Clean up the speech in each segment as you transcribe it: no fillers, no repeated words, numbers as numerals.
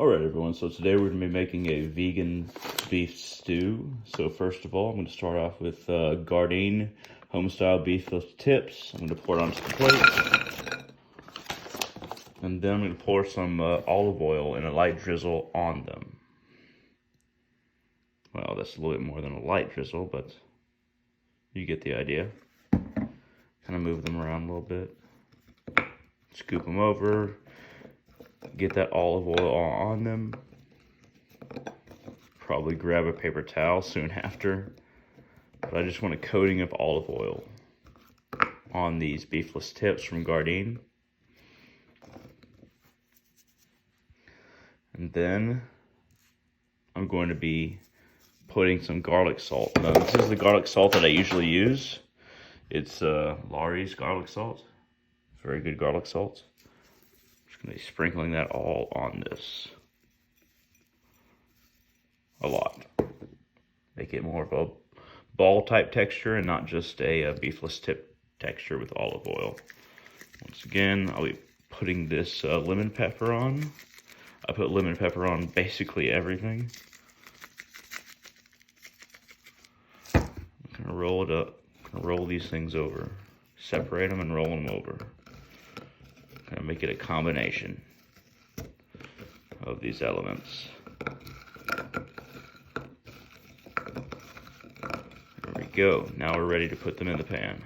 Alright everyone, so today we're going to be making a vegan beef stew. So first of all, I'm going to start off with Gardein home-style beefless tips. I'm going to pour it onto the plate. And then I'm going to pour some olive oil and a light drizzle on them. Well, that's a little bit more than a light drizzle, but you get the idea. Kind of move them around a little bit. Scoop them over. Get that olive oil on them. Probably grab a paper towel soon after. But I just want a coating of olive oil on these beefless tips from Gardein. And then I'm going to be putting some garlic salt. Now, this is the garlic salt that I usually use. It's Laurie's garlic salt. Very good garlic salt. Going to be sprinkling that all on this. A lot. Make it more of a ball type texture and not just a beefless tip texture with olive oil. Once again, I'll be putting this lemon pepper on. I put lemon pepper on basically everything. I'm going to roll it up. I'm going to roll these things over. Separate them and roll them over. Gonna make it a combination of these elements. There we go. Now we're ready to put them in the pan.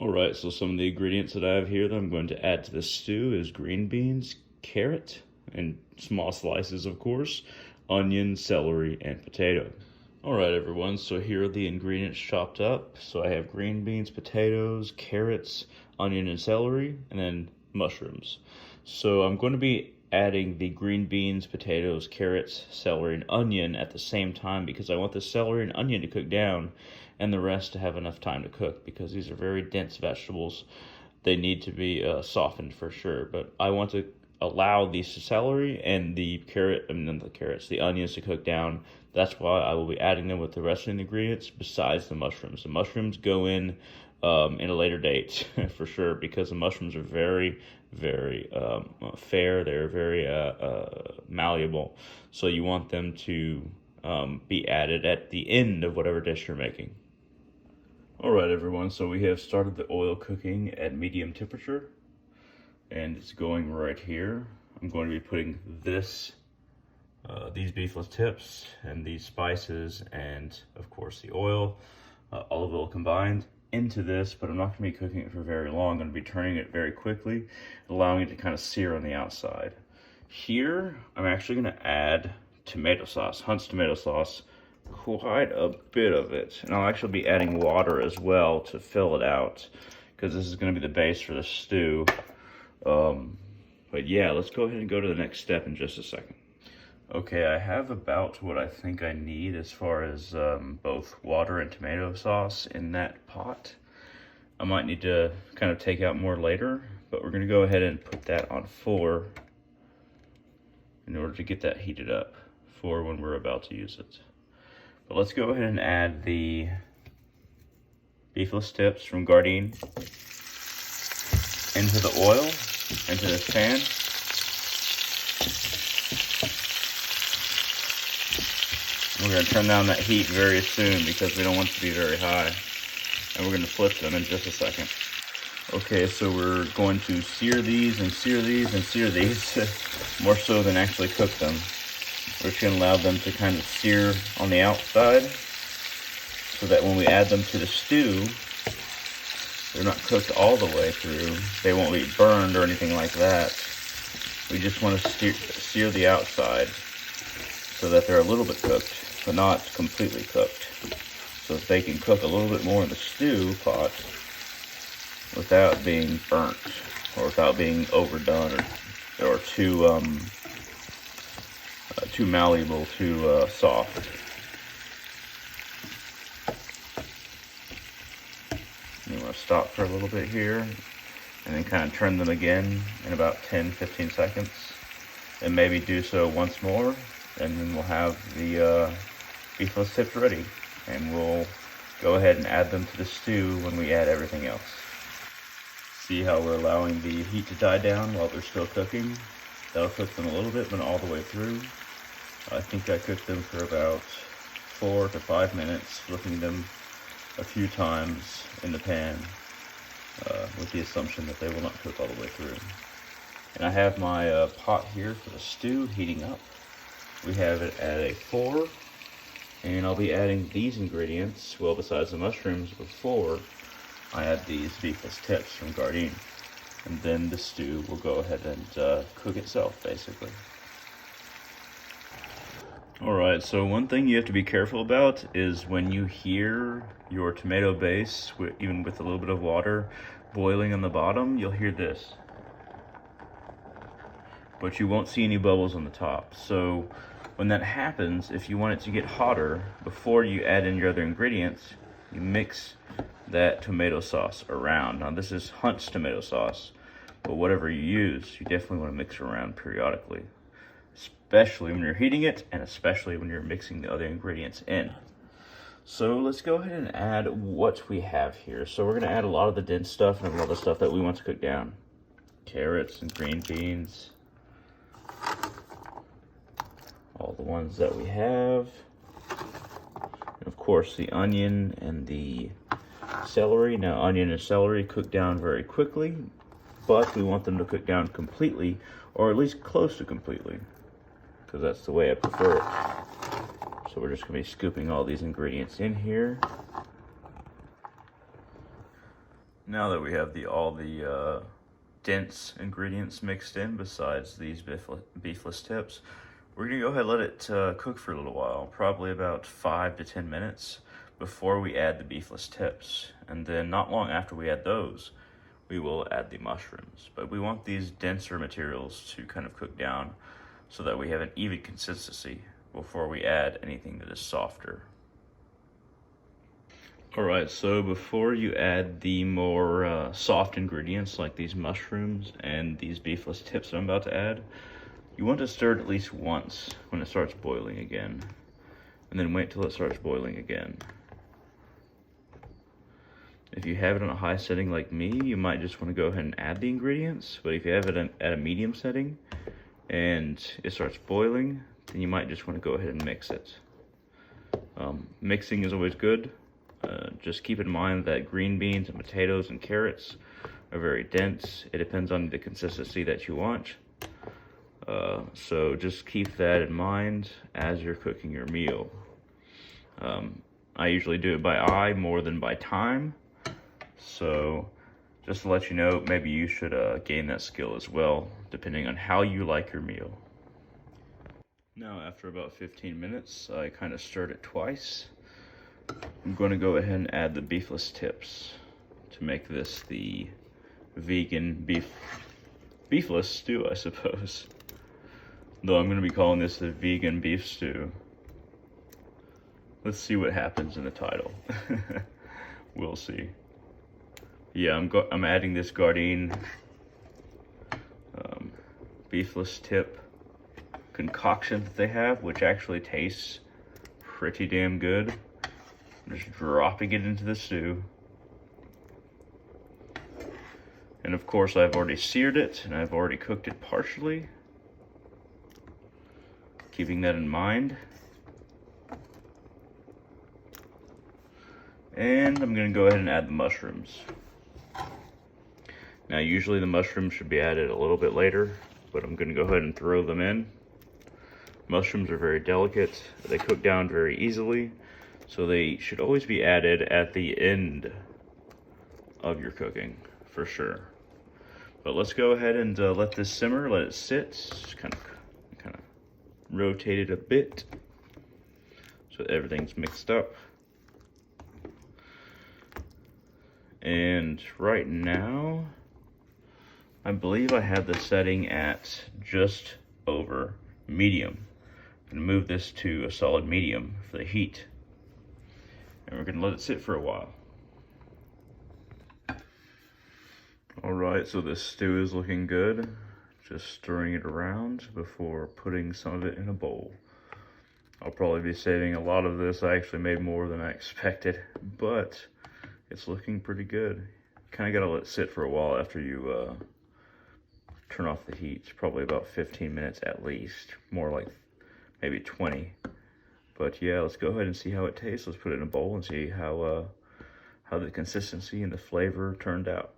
Alright, so some of the ingredients that I have here that I'm going to add to this stew is green beans, carrot, and small slices of course, onion, celery, and potato. Alright everyone, so here are the ingredients chopped up. So I have green beans, potatoes, carrots, onion and celery, and then mushrooms. So I'm going to be adding the green beans, potatoes, carrots, celery, and onion at the same time because I want the celery and onion to cook down and the rest to have enough time to cook because these are very dense vegetables. They need to be softened for sure, but I want to allow the celery and the the onions to cook down. That's why I will be adding them with the rest of the ingredients besides the mushrooms. The mushrooms go in a later date for sure because the mushrooms are very, very fair. They're very malleable. So you want them to be added at the end of whatever dish you're making. Alright everyone, so we have started the oil cooking at medium temperature. And it's going right here. I'm going to be putting these beefless tips and these spices and of course the oil, olive oil combined into this, but I'm not going to be cooking it for very long. I'm going to be turning it very quickly, allowing it to kind of sear on the outside. Here, I'm actually going to add tomato sauce, Hunt's tomato sauce, quite a bit of it. And I'll actually be adding water as well to fill it out because this is going to be the base for the stew. But yeah, let's go ahead and go to the next step in just a second. Okay, I have about what I think I need as far as both water and tomato sauce in that pot. I might need to kind of take out more later, but we're going to go ahead and put that on 4 in order to get that heated up for when we're about to use it. But let's go ahead and add the beefless tips from Gardein into the oil, into this pan. We're going to turn down that heat very soon because we don't want it to be very high. And we're going to flip them in just a second. Okay, so we're going to sear these and sear these and sear these, more so than actually cook them. We're just going to allow them to kind of sear on the outside so that when we add them to the stew, they're not cooked all the way through. They won't be burned or anything like that. We just want to sear the outside so that they're a little bit cooked, but not completely cooked. So that they can cook a little bit more in the stew pot without being burnt or without being overdone or too malleable, too soft. You want to stop for a little bit here and then kind of turn them again in about 10-15 seconds and maybe do so once more, and then we'll have the beefless tips ready and we'll go ahead and add them to the stew when we add everything else. See how we're allowing the heat to die down while they're still cooking? That'll cook them a little bit, but not all the way through. I think I cooked them for about 4 to 5 minutes, flipping them a few times in the pan, with the assumption that they will not cook all the way through. And I have my pot here for the stew heating up. We have it at a 4, and I'll be adding these ingredients, well, besides the mushrooms, before I add these beefless tips from Gardein. And then the stew will go ahead and cook itself, basically. Alright, so one thing you have to be careful about is when you hear your tomato base, even with a little bit of water, boiling on the bottom, you'll hear this. But you won't see any bubbles on the top. So when that happens, if you want it to get hotter, before you add in your other ingredients, you mix that tomato sauce around. Now this is Hunt's tomato sauce, but whatever you use, you definitely want to mix around periodically, especially when you're heating it, and especially when you're mixing the other ingredients in. So let's go ahead and add what we have here. So we're going to add a lot of the dense stuff and a lot of the stuff that we want to cook down. Carrots and green beans. All the ones that we have. And of course the onion and the celery. Now onion and celery cook down very quickly, but we want them to cook down completely, or at least close to completely, because that's the way I prefer it. So we're just going to be scooping all these ingredients in here. Now that we have all the dense ingredients mixed in, besides these beefless tips, we're going to go ahead and let it cook for a little while, probably about 5 to 10 minutes before we add the beefless tips. And then not long after we add those, we will add the mushrooms. But we want these denser materials to kind of cook down so that we have an even consistency before we add anything that is softer. Alright, so before you add the more soft ingredients like these mushrooms and these beefless tips that I'm about to add, you want to stir it at least once when it starts boiling again, and then wait till it starts boiling again. If you have it on a high setting like me, you might just want to go ahead and add the ingredients, but if you have it at a medium setting and it starts boiling, then you might just want to go ahead and mix it. Mixing is always good. Just keep in mind that green beans and potatoes and carrots are very dense. It depends on the consistency that you want. So just keep that in mind as you're cooking your meal. I usually do it by eye more than by time. So just to let you know, maybe you should gain that skill as well, depending on how you like your meal. Now, after about 15 minutes, I kind of stirred it twice. I'm going to go ahead and add the beefless tips to make this the vegan beefless stew, I suppose. Though I'm going to be calling this the vegan beef stew. Let's see what happens in the title. We'll see. Yeah, I'm adding this Gardein beefless tip concoction that they have, which actually tastes pretty damn good. I'm just dropping it into the stew. And of course I've already seared it and I've already cooked it partially. Keeping that in mind. And I'm going to go ahead and add the mushrooms. Now usually the mushrooms should be added a little bit later, but I'm going to go ahead and throw them in. Mushrooms are very delicate. They cook down very easily, so they should always be added at the end of your cooking, for sure. But let's go ahead and let this simmer, let it sit, just kind of rotate it a bit so that everything's mixed up. And right now, I believe I have the setting at just over medium. I'm going to move this to a solid medium for the heat. And we're going to let it sit for a while. Alright, so this stew is looking good. Just stirring it around before putting some of it in a bowl. I'll probably be saving a lot of this. I actually made more than I expected, but it's looking pretty good. Kind of got to let it sit for a while after you turn off the heat. Probably about 15 minutes at least, more like maybe 20. But yeah, let's go ahead and see how it tastes. Let's put it in a bowl and see how the consistency and the flavor turned out.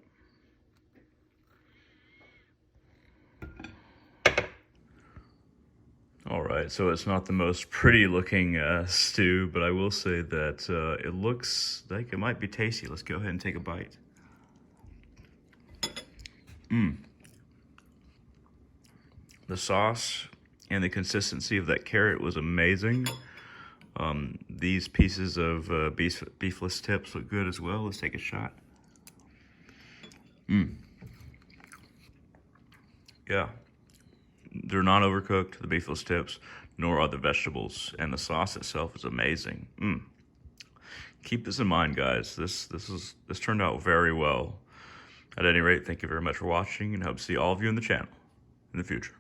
All right, so it's not the most pretty looking stew, but I will say that it looks like it might be tasty. Let's go ahead and take a bite. The sauce and the consistency of that carrot was amazing. These pieces of beefless tips look good as well. Let's take a shot. Yeah. They're not overcooked, the beefless tips, nor are the vegetables, and the sauce itself is amazing. Keep this in mind, guys. This turned out very well. At any rate, thank you very much for watching, and hope to see all of you in the channel in the future.